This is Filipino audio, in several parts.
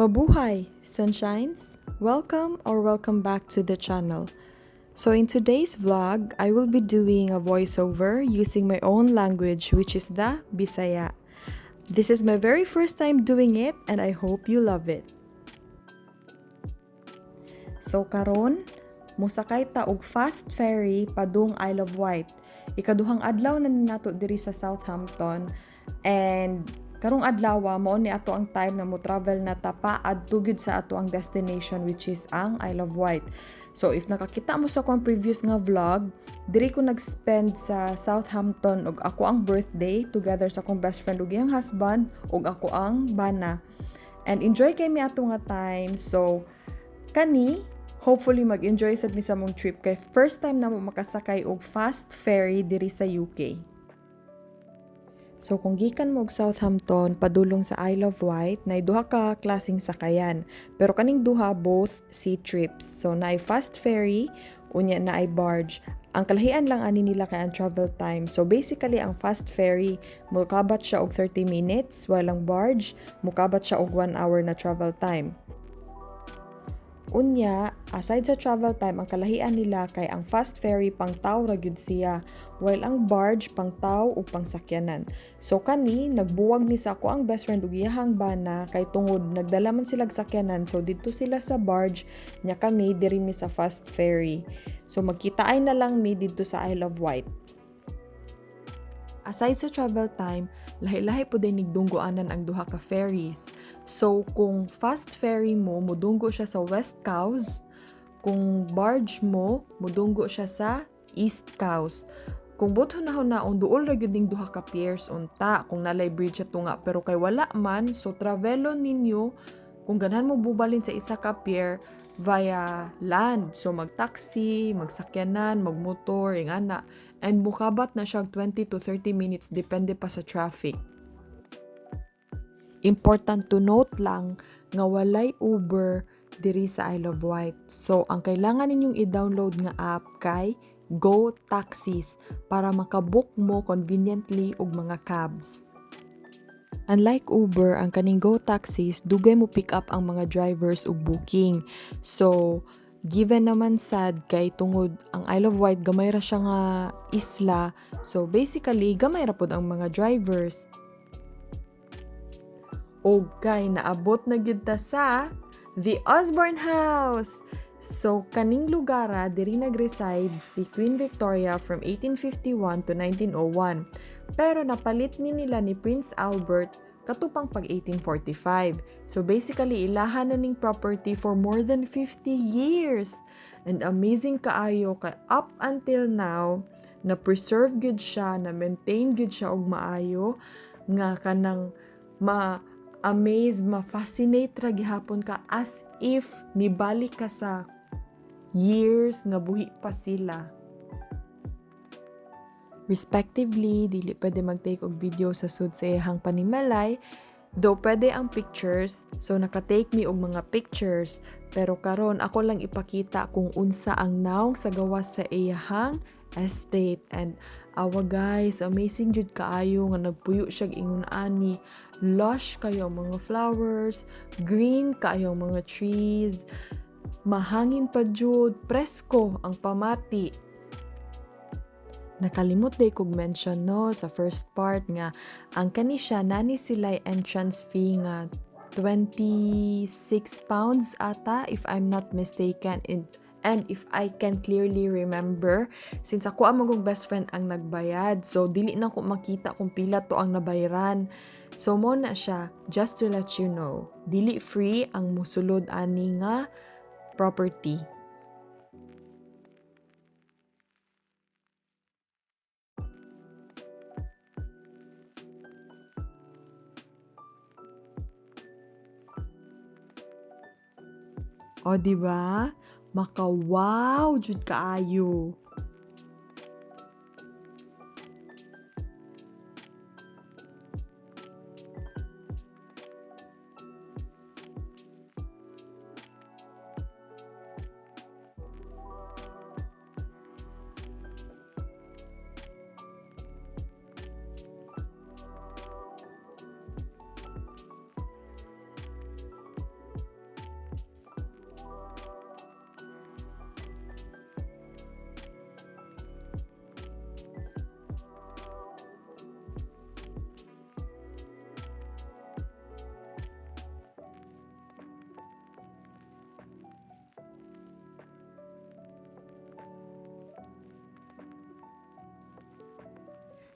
Mabuhay, sunshines! Welcome back to the channel. So in today's vlog, I will be doing a voiceover using my own language, which is the Bisaya. This is my very first time doing it and I hope you love it. So karon, musakay ta og fast ferry padung Isle of Wight. Ikaduhang adlaw na nato diri sa Southampton and karong adlaw mao ni ato ang time na mo travel na tapa adto gyud sa ato ang destination which is ang Isle of Wight. So if nakakita mo sa akong previous nga vlog, diri ko nag-spend sa Southampton og ako ang birthday together sa akong best friend ug iyang husband ug ako ang bana. And enjoy kay mi ato nga time. So kani hopefully mag-enjoy sad mi sa mong trip kay first time na mo makasakay og fast ferry diri sa UK. So kung gikan mo og Southampton padulong sa Isle of Wight, nay duha ka klaseng sakayan. Pero kaning duha both sea trips. So naay fast ferry, unya naay barge. Ang kalahian lang ani nila kay ang travel time. So basically ang fast ferry mukabat siya og 30 minutes while ang barge mukabat siya og 1 hour na travel time. Unya, aside sa travel time, ang kalahian nila kay ang fast ferry pang taw ra gyud siya, while ang barge pang taw ug pang sakyanan. So kani nagbuwag ni sa ako ang best friend ug iyahang bana kay tungod nagdala man sila sakyanan, so didto sila sa barge, nya kami diri mi sa fast ferry. So magkitaay na lang mi didto sa Isle of Wight. Aside sa travel time, lahi-lahi po din nigdunggoanan ang duha ka ferries. So, kung fast ferry mo, mudunggo siya sa West Cowes. Kung barge mo, mudunggo siya sa East Cowes. Kung buthon-naon duol ra gyud ning duha ka piers unta kung nalay bridge ato nga pero kay wala man, so travelo ninyo kung ganahan mo bubalin sa isa ka pier via land. So mag-taxi, magsakyanan, magmotor, ingana. And mukabat na siya 20 to 30 minutes depende pa sa traffic. Important to note lang nga walay Uber diri sa Isle of Wight. So ang kailangan ninyong i-download nga app kay Go Taxis para makabook mo conveniently og mga cabs. Unlike Uber, ang kaning Go Taxis, dugay mo pick up ang mga drivers ug booking. So, given naman sad kay tungod ang Isle of Wight gamay ra siya nga isla. So, basically, gamay ra pod ang mga drivers. O kay naabot na gyud ta sa The Osborne House. So, kaning lugara diri nagreside si Queen Victoria from 1851 to 1901. Pero napalit ni nila ni Prince Albert katupang pag 1845. So basically, ilahan na ning property for more than 50 years. And amazing kaayo kay up until now, na preserve good siya, na maintain good siya og maayo, nga kanang ma-amaze, ma-fascinate ra gihapon ka as if nibalik ka sa years nga buhi pa sila. Respectively, dili pwede mag-take og video sa sud sa iyahang panimalay, though pwede ang pictures, so naka-take mi og mga pictures, pero karon ako lang ipakita kung unsa ang naong sa gawas sa iyahang estate. And awa guys, amazing jud kaayo nga nagpuyo siya ingon ani, lush kayo ang mga flowers, green kayo ang mga trees, mahangin pa jud, presko ang pamati. Nakalimot day kog mention no sa first part nga ang kani siya nani sila entrance fee nga 26 pounds ata if I'm not mistaken, and if I can clearly remember since ako ang best friend ang nagbayad, so dili na ko makita kung pila to ang nabayaran. So mo na siya, just to let you know, dili free ang musulod ani nga property. O, diba? Maka-wow jud kaayo.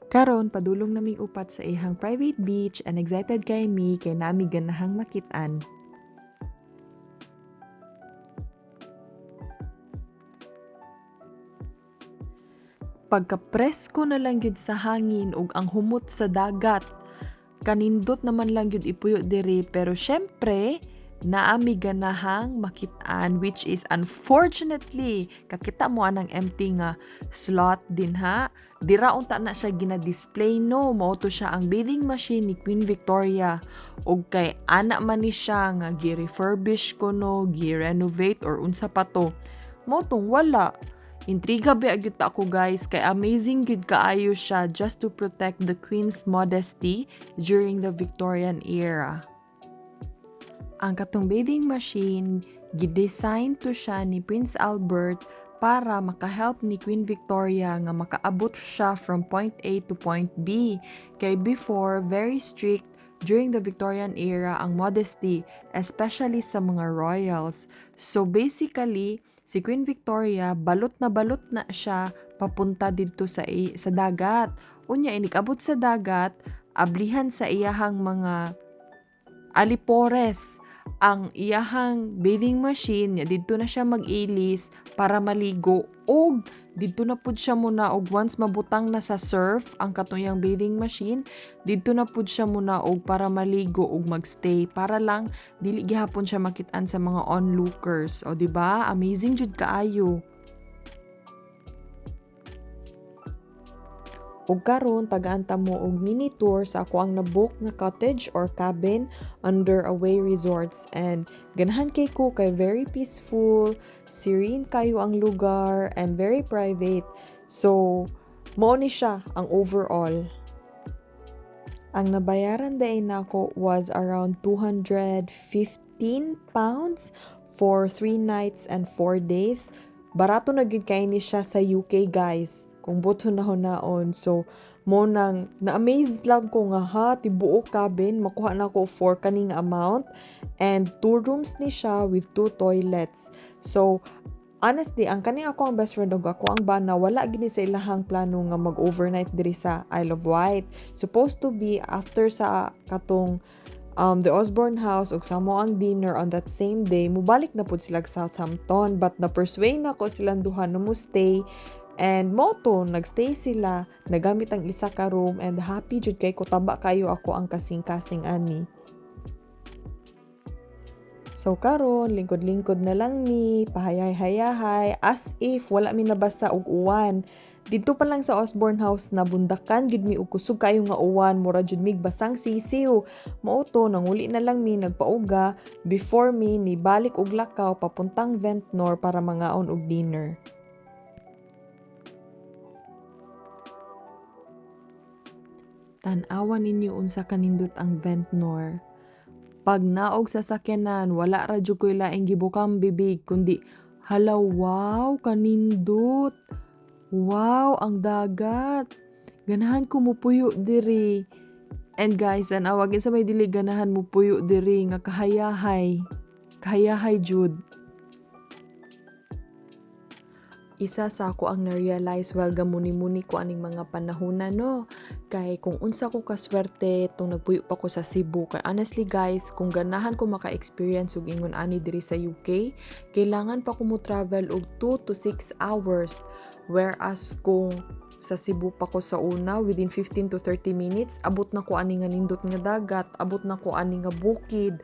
Karon padulong naming upat sa ihang private beach and excited kay mi kay nami ganahang makit-an. Pagka-presko na lang gyud sa hangin ug ang humot sa dagat. Kanindot naman lang gyud ipuyo diri pero syempre naami ganahang makit-an, which is unfortunately kakita mo anang empty nga slot din ha. Dira unta na siya gina-display no, mao to siya ang bathing machine ni Queen Victoria ug kay ana man ni siya nga gi-refurbish ko no, gi-renovate or unsa pa to. Mao tong wala. Intriga ba gyud ta ako guys kay amazing gyud kaayo siya just to protect the Queen's modesty during the Victorian era. Ang katong bathing machine, gidesign to siya ni Prince Albert para makahelp ni Queen Victoria nga makaabot siya from point A to point B. Kay before, very strict during the Victorian era ang modesty, especially sa mga royals. So basically, si Queen Victoria, balot na siya papunta dito sa dagat. Unya, inikabot sa dagat, ablihan sa iyahang mga alipores ang iyahang bathing machine niya didto na siya mag-ilis para maligo og didto na pud siya muna og once mabutang na sa surf ang katong bathing machine didto na pud siya muna og para maligo og magstay para lang dili gihapon siya makit-an sa mga onlookers. O di ba? Amazing jud kaayo. Ug karon tagaan-ta mo og mini tour sa ako ang nabook nga cottage or cabin under Away Resorts, and ganahan kay ko kay very peaceful, serene kayo ang lugar and very private. So mao ni siya ang overall. Ang nabayaran day nako was around 215 pounds for 3 nights and 4 days. Barato na gid kay ni siya sa UK guys. Kung buto na hunaon. So, mo nang na-amaze lang ko nga ha, tibuo cabin, makuha na ko for kaning amount. And 2 rooms ni siya with 2 toilets. So, honestly, ang kaning ako ang best friend og ako ang bana, wala gini sa ilahang plano nga mag-overnight diri sa Isle of Wight. Supposed to be after sa katong the Osborne House ug samo ang dinner on that same day, mubalik na pud sila sa Southampton. But na-persuade na ko silang duha na mo stay. And moto, nagstay sila, nagamit ang isa ka room, and happy jud kay ko taba kayo ako ang kasing-kasing ani. So karon lingkod-lingkod na lang mi, pahayay-hayahay, as if wala mi nabasa og uwan. Dito pa lang sa Osborne House na bundakan gud mi og kusog kayo nga uwan, mura jud mig basang sisiw. Mao to nanguli na lang mi nagpauga before mi ni balik og lakaw papuntang Ventnor para mangaon og dinner. Tan-awan ninyo unsa kanindot ang Ventnor. Pag naog sa sakyanan, wala ra jud koy laing gibukang bibig kundi hala wow kanindot. Wow ang dagat. Ganahan ko mupuyo diri. And guys, awagin sa may dili ganahan mupuyo diri nga kahayahay. Kahayahay jud. Isa sa ako ang na-realize while gamuni-muni ko aning mga panahona no. Kay kung unsa ko kaswerte tong nagpuyo pa ko sa Cebu. Kay honestly guys, kung ganahan ko maka-experience og ingon ani diri sa UK, kailangan pa ko mo travel og 2 to 6 hours. Whereas kung sa Cebu pa ko sa una, within 15 to 30 minutes, abot na ko ani nga nindot nga dagat, abot na ko ani nga bukid.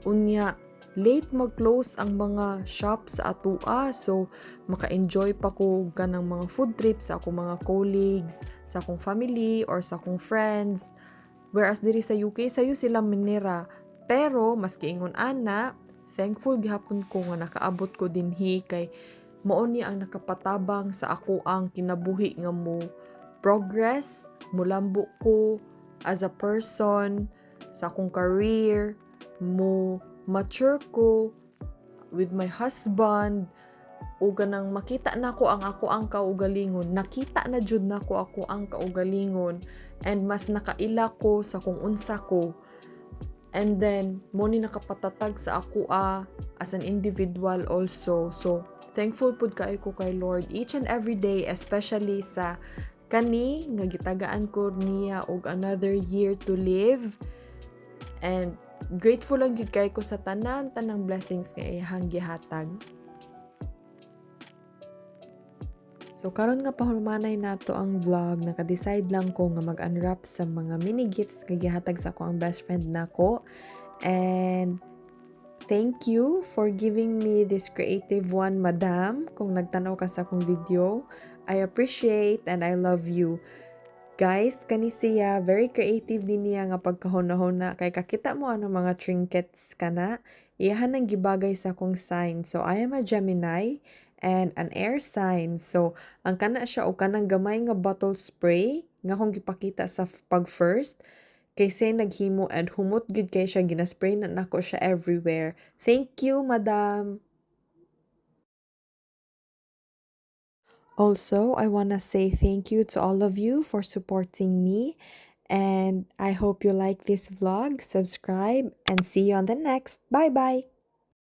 Unya, late mag-close ang mga shops sa atua. So, maka-enjoy pa ko ganang mga food trips sa akong mga colleagues, sa akong family, or sa akong friends. Whereas diri sa UK, sayo sila minera. Pero, mas kiingon ana, thankful gihapon ko nga nakaabot ko dinhi kay mao ni ang nakapatabang sa ako ang kinabuhi nga mo progress, mulambo ko as a person, sa akong career, mo mature ko with my husband, o ganang makita na ko ang ako ang kaugalingon, nakita na jud na ko ako ang kaugalingon, and mas nakaila ko sa kung unsa ko, and then mo ni nakapatatag sa ako as an individual also. So thankful pud kaayo ko kay Lord each and every day, especially sa Kani nga gitagaan ko niya og another year to live, and grateful lang jud kay ko sa tanang blessings nga iyang gihatag. So karon nga pahumanay nato ang vlog, naka-decide lang ko nga mag-unwrap sa mga mini gifts nga gihatag sa ko ang best friend nako. And thank you for giving me this creative one, madam. Kung nagtanaw ka sa akong video, I appreciate and I love you. Guys, kani siya, very creative din niya nga pagkahuna-huna. Kay kakita mo ang mga trinkets kana, iyahan ang gibagay sa akong sign. So, I am a Gemini and an air sign. So, ang kana siya o kanang gamay nga bottle spray nga kung gipakita sa pag first, kay say naghimo and humot gud kay siya, ginaspray na nako siya everywhere. Thank you, madam. Also, I want to say thank you to all of you for supporting me. And I hope you like this vlog. Subscribe and see you on the next. Bye bye.